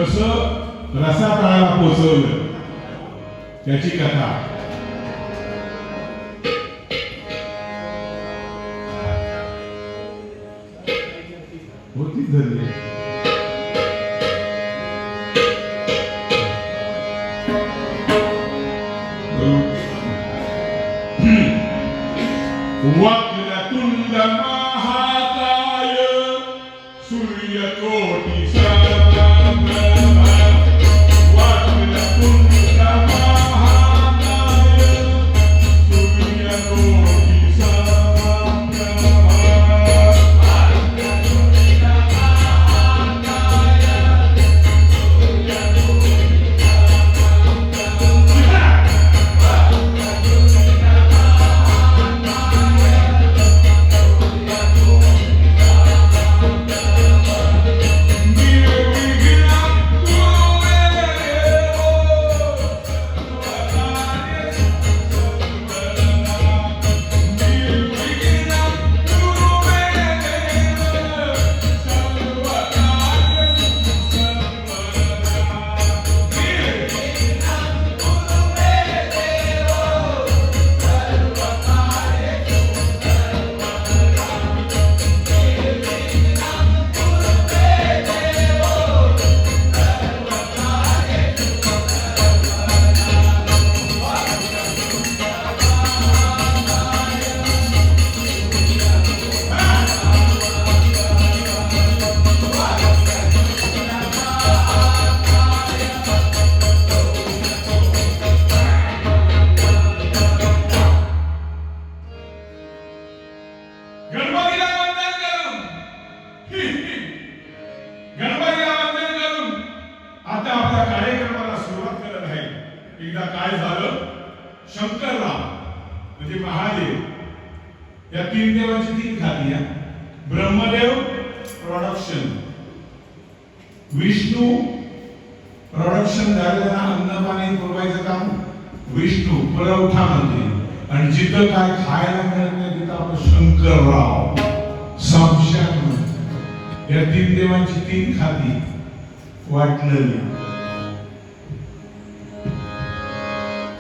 कसं रसातळाला पोचवलं त्याची कथा. होती धरली वक्रतुंड महाकाय सूर्यकोटि एकदा काय झालं, शंकरराव म्हणजे महादेव या तीन देवांची तीन खाती. ब्रह्मदेव प्रोडक्शन, विष्णू प्रोडक्शन झालेलं अन्न पाणी पुरवायचं काम विष्णू पुरवठा मंत्री, आणि जिथं काय खायला मिळत नाही तिथं आपण शंकरराव संशय. या तीन देवांची तीन खाती वाटलेली.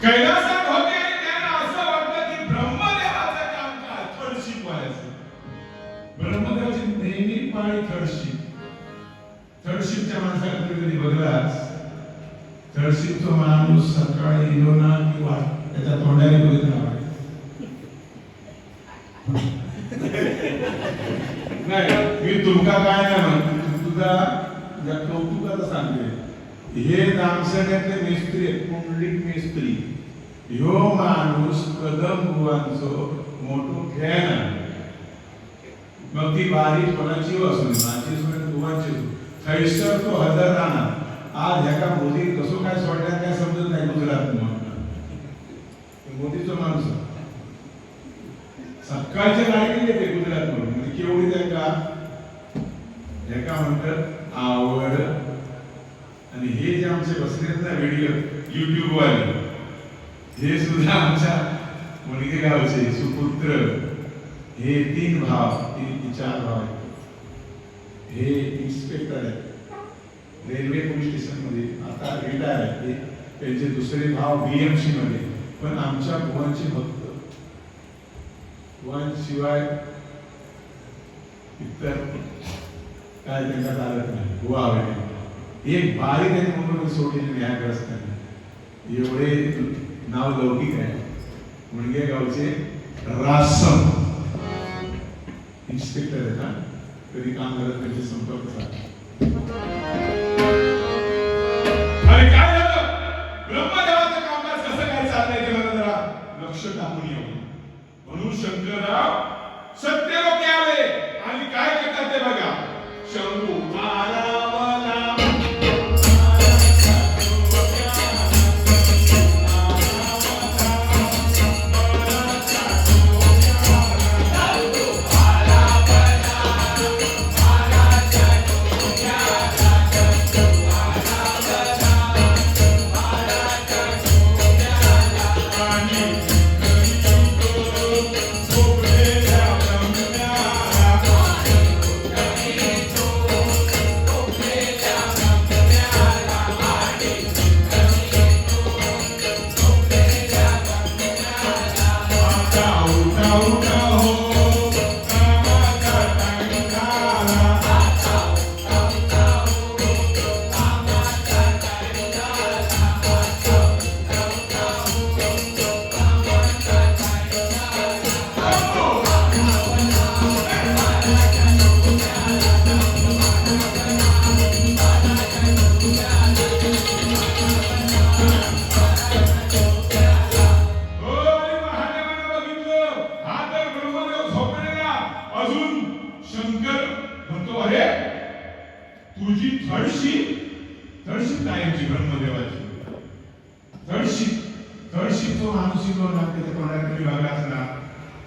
कैलासात होते आणि त्यांना असं वाटलं की ब्रह्मदेवाचं काम काय थर्ड शिफ्ट. ब्रह्मदेवाची नेहमी पाळी थर्ड शिफ्ट. थर्ड शिफ्टच्या माणसाला कधी बघलास, थर्ड शिफ्टचा माणूस सकाळी येलो ना किंवा त्याच्या तोंडाने बघितला नाही. मी तुमका काय नाही म्हणतो, तुझा कौतुकाचं सांगते. हे दामसड्यातले मिस्त्री पुंडलिक मिस्त्री, ह्यो माणूस कदम बुवांचो मोठो फॅन. मग ती बारी कोणाची असून माझी बुवांची थैसर तो हजर राहणार. आज ह्याका मोदी कसो काय सोडल्यात काय समजत नाही. गुजरात मोदीचा माणूस सकाळच्या गाडी येते गुजरात म्हणून, म्हणजे केवढी त्याका ह्याका म्हणतात आवड. आणि हे जे आमचे बसलेत ना व्हिडिओ युट्यूब वाले, हे सुद्धा आमच्या मुलगे गावचे सुपुत्र. हे तीन भाव, तीन चार भाव आहेत. हे इन्स्पेक्टर आहेत रेल्वे पोलीस स्टेशन मध्ये, आता रिटायर आहेत. त्यांचे दुसरे भाव बीएमसी मध्ये. पण आमच्या बुवांचे भक्त, बुवांशिवाय इतर काय त्यांना चालत नाही. बुवा आवडते एक बारी त्यांनी म्हणून सोडलेली न्यायग्रस्तांनी. एवढे नाव लौकिक आहे. मुलगे गावचे रासम इन्स्पेक्टर आहेत ना, कधी काम करत त्यांचे संपर्क साधला. आणि काय झालं, ब्रह्मदेवाचं कामकाज कसं काय चाललंय ते मला जरा लक्ष टाकून येऊ. म्हणून शंकरराव सत्यलोकी आले आणि काय करतात ते बघा. शंभू तुझी थळशी कायमची ब्रह्मदेवाची थळशी तो माणूस तो ना त्याच्या तोंडात तुम्ही बघलाच ना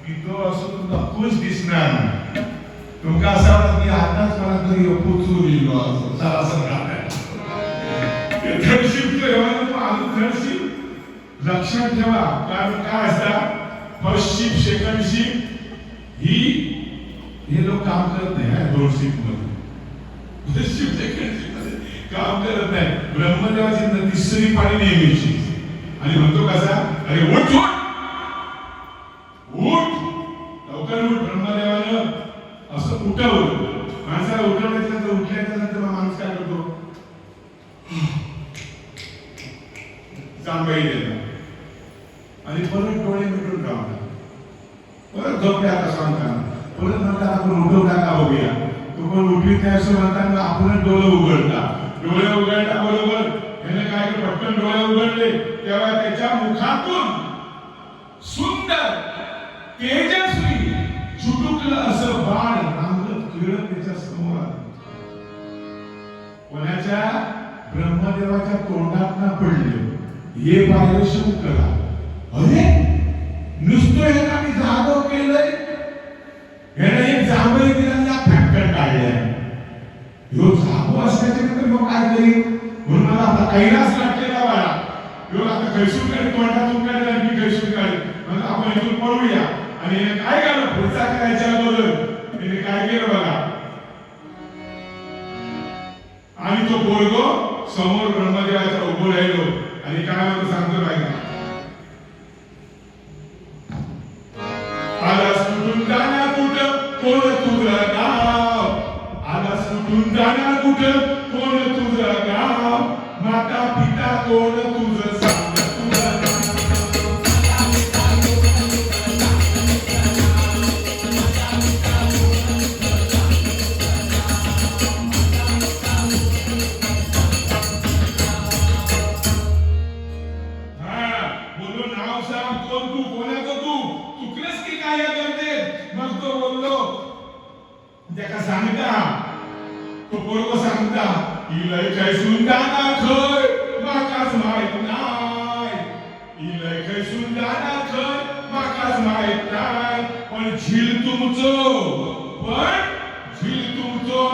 की तो असं तुमचा खुश दिसणार तुमका असं वाटत की आताच मला तरी पोचून येईल असं लक्षात ठेवा कारण काय असतात फर्स्ट शिप सेकंड शिप हे लोक काम करत नाही दोन शिप मध्ये शिप सेकंड शिप मध्ये काम करत नाही ब्रह्मदेवाची तिसरी पाळी नेहमीची आणि म्हणतो कसा अरे उठ लवकर उठ ब्रह्मदेवानं असं उठवलं माणसाला उठवल्याच्या उठल्याच्या नंतर माणूस काय करतो जांभई देतात आणि परत डोळे मिटून राहतात परत झोपल्या आता सांगता परत म्हणतात आपण उठवता का बघूया तो पण उठली त्या असं म्हणताना आपण डोळे उघडता बरोबर याने काय पटकन डोळे उघडले तेव्हा त्याच्या मुखातून सुंदर तेजस्वी चुटुकलं असं बाळ रांगत फिरत त्याच्या समोर आलं कोणाच्या ब्रह्मदेवाच्या तोंडात पडले हे पाहिलं शंकरा अरे नुसतं ह्याला मी जागो केलंय ह्याने एक जांभई दिला फॅक्टर काढलाय ह्यो जागो असल्याच्या नंतर मग काय करीन म्हणून मला आता कैलास लागलेला बाळा ह्यो आता कैसून काढ तोंडातून काढला आणि मी कैसून काढ म्हणजे आपण इथून पळूया आणि याने काय केलं पुढचा करायच्या अगोदर याने काय केलं बघा आणि तो पोरगो समोर ब्रह्मदेवाच्या उभं राहिलो आणि काय म्हणतो सांगतो काय आलास कुठून जाणार कुठं कोण तुझं गाव आलास कुठून जाणार कुठं कोण तुझं गाव माता पिता कोण तुझं सांग त्याका सांगता तो पोरगो सांगता इलय कैसून जाणार खय माकाच माहित नाय इलय कैसून जाणार खय माकाच माहित नाय पण झील तुमचो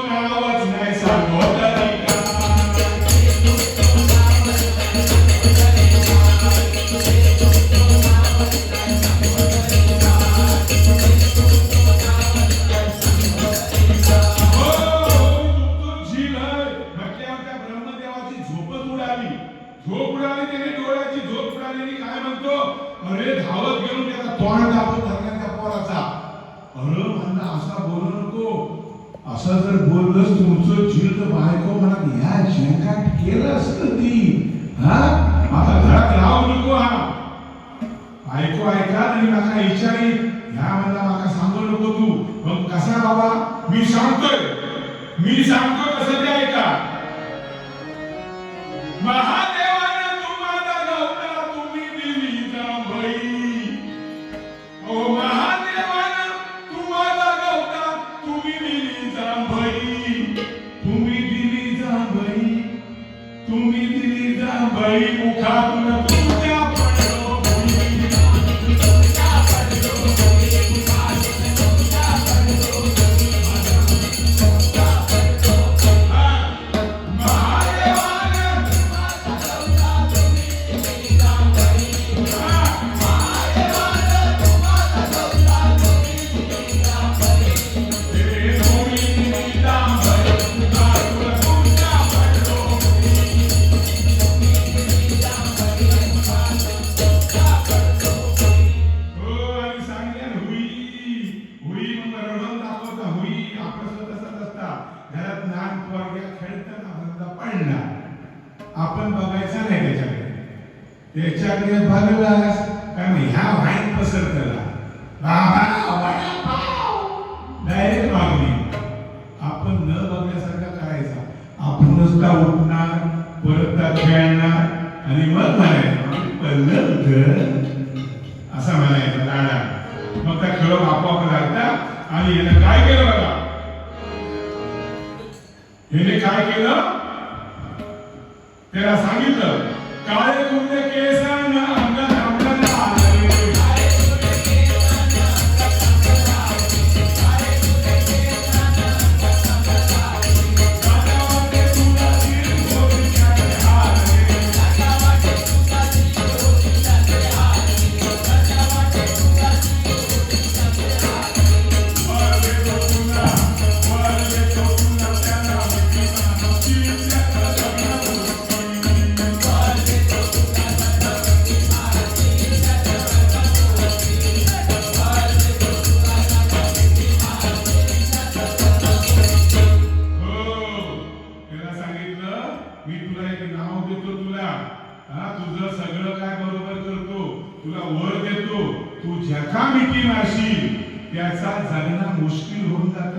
नावच नाही सांगोदरी अरे धावत गेलो त्याचा तोंड दाबत धरला त्या पोराचा अरे म्हणला असा बोलू नको असं जर बोललंस तुमचं झील तर बायको म्हणा ह्या झेंकाट केलं असतं ती हा आता घरात राहू नको हा बायको ऐका आणि नका विचारी ह्या म्हणला माका सांगू नको तू मग कसा बाबा मी सांगतोय कसं ते ऐका महादेवाने तुम्हाला गवता तुम्ही दिली जांभई ओ महादेवाने तुम्हाला गवता तुम्ही दिली जांभई मुखातून तुमच्या आपण बघायचं नाही त्याच्याकडे बघलास काय ह्या वाईन पसरतला डायरेक्ट मागणी आपण न बघण्यासारखं करायचा आपणच का उठणार परत खेळणार आणि मग म्हणायचं असं म्हणायचं लाडा मग त्या खेळ आपोआप लागतात आणि याने काय केलं बघा याने काय केलं त्याला सांगितलं काळे कुंडे केसांना अंग थांबलं मी तुला एक नाव देतो तुला तुझं सगळं काय बरोबर करतो तुला वर देतो तू ज्याचा मिठी मारशील त्याचा जगणं मुश्किल होऊन जातं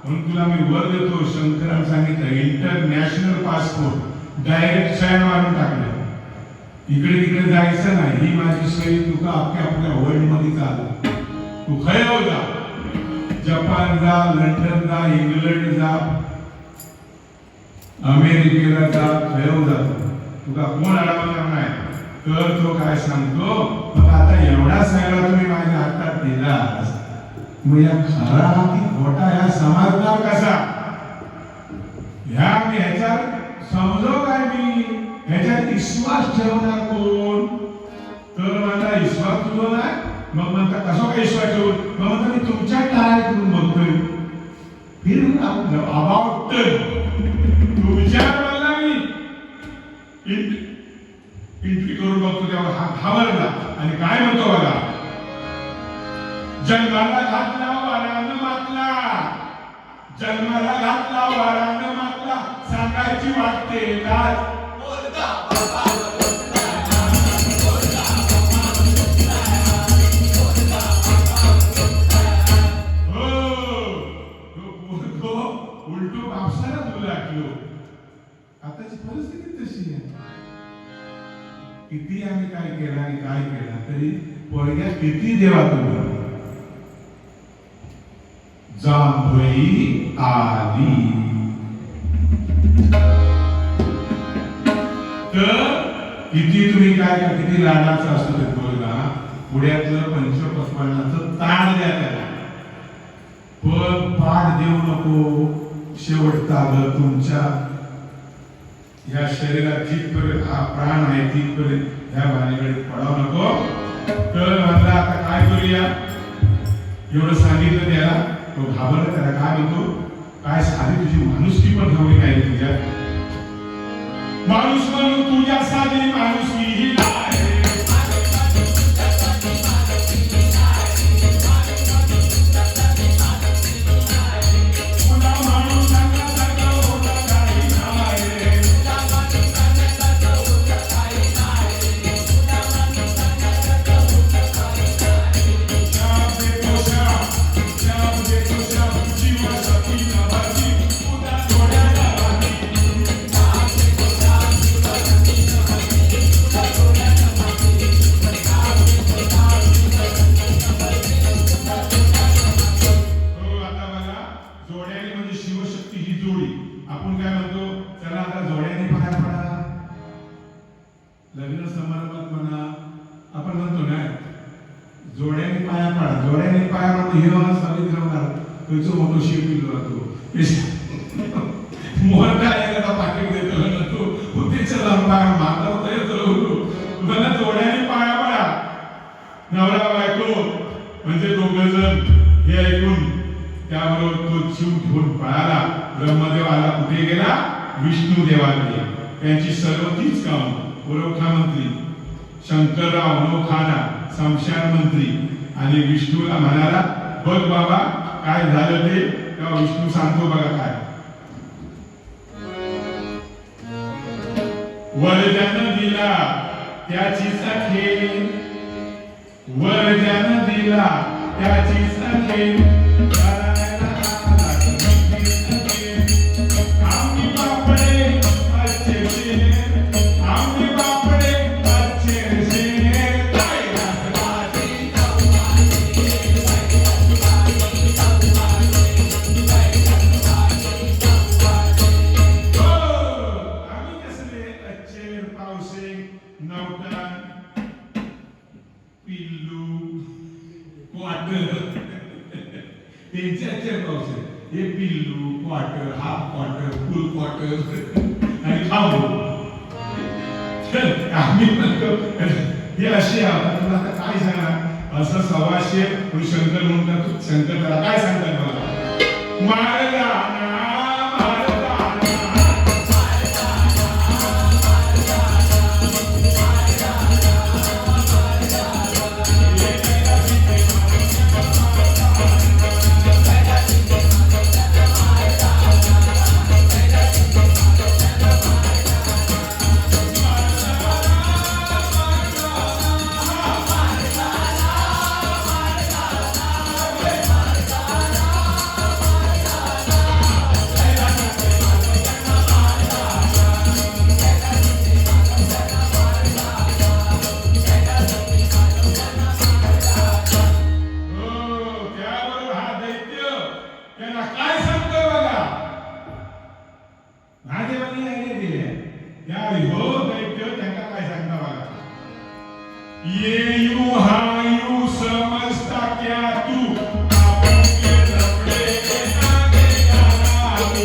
म्हणून तुला मी वर देतो. शंकराने सांगितलं इंटरनॅशनल पासपोर्ट डायरेक्ट साइन मारून टाकलं. इकडे तिकडे जायचं नाही. ही माझी सही तुका आपल्या वर्ल्ड मध्ये चालू. तू खय जा जपान जा लंडन जा इंग्लंड जा अमेरिकेला जा खयव जातो तुका कोण अडवणार नाही. तर तो काय सांगतो मग आता एवढा सगळा तुम्ही माझ्या हातात दिला मग या खरा की खोटा या समजणार कसा ह्याच्यात समजव काय मी ह्याच्यात विश्वास ठेवणार कोण. तर माझा विश्वास तुझा नाही मग म्हणता कसं काय विश्वास ठेवून मग म्हणता मी तुमच्या टाळ्या करून बघतोय फिरून अबाउट तू विचार मला मी एंट्री करून बघतो तेव्हा हा घाबरला आणि काय म्हणतो बघा जन्माला घातला वारानं मातला जन्माला घातला वारानं मातला सांगायची वाटते लाज उलटो बापसाला बोलू लागलो. आताची परिस्थिती तशी आहे. किती आम्ही काय केलं आणि काय केलं तरी पोरग्या किती देवा तुम्ही जांभई आली तर किती तुम्ही काय किती लाडाचं असतो ते पोरगा पुढ्यातलं 55 ताण द्या त्याला पण पाठ देऊ नको. शेवटचा तुमच्या या शरीरात जिथपर्यंत हा प्राण आहे तिथपर्यंत ह्या भानेकडे पडावं नको. तर म्हणला आता काय करूया एवढं सांगितलं त्याला तो घाबरला. त्याला काय म्हणतो काय साधी तुझी माणुसकी पण ठेवली नाही तुझ्यात माणूस म्हणून तुझ्या साधी माणुसकी ही नाही. लग्न समारंभात म्हणा आपण म्हणतो ना जोड्याने पाया पडा जोड्याने पाया पडतो हे सावित्र होणार तुझं मोठं शेप दिलो जातो मोहन काय एखादा पाकिट देतो ना तो त्याच्या पाया मारला होता येतो मला जोड्याने पाया पडा नवरा बायको म्हणजे दोघं जण हे ऐकून त्याबरोबर तो जीव घेऊन पळाला. ब्रह्मदेव आला कुठे गेला विष्णू देवाकडे. त्यांची सर्व तीच काम पुरवठा मंत्री शंकरराव नौखाना संशयन मंत्री आणि विष्णूला म्हणाला बघ बाबा काय झालं ते. तेव्हा विष्णू सांगतो बघा काय वर ज्यानं दिला त्याचीच अखेर वर ज्यानं दिला त्याचीच अखेर. त्यांचे पाऊस आहे हे पिल्लू क्वार्टर हाफ क्वार्टर फुल क्वार्टर आणि खाऊ आम्ही म्हणतो हे असे तुला आता काय सांगणार असं 125 शंकर म्हणतात शंकर त्याला काय सांगतात मला मारदाना ये यू हा यू समझता क्या तू अपन के लफड़े के आगे जाना तू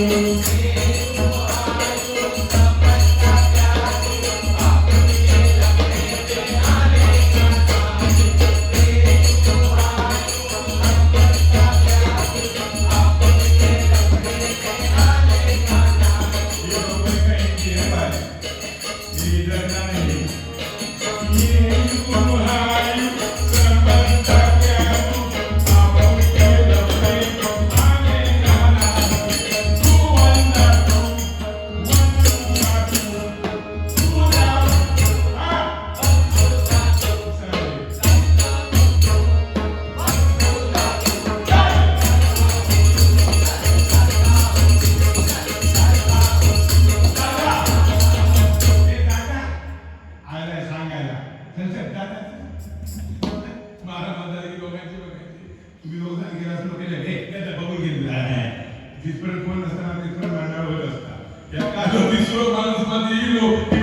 जिथपर्यंत कोण नसताना तिथपर्यंत मांडाळ होत असता एका माणूस मध्ये येलो की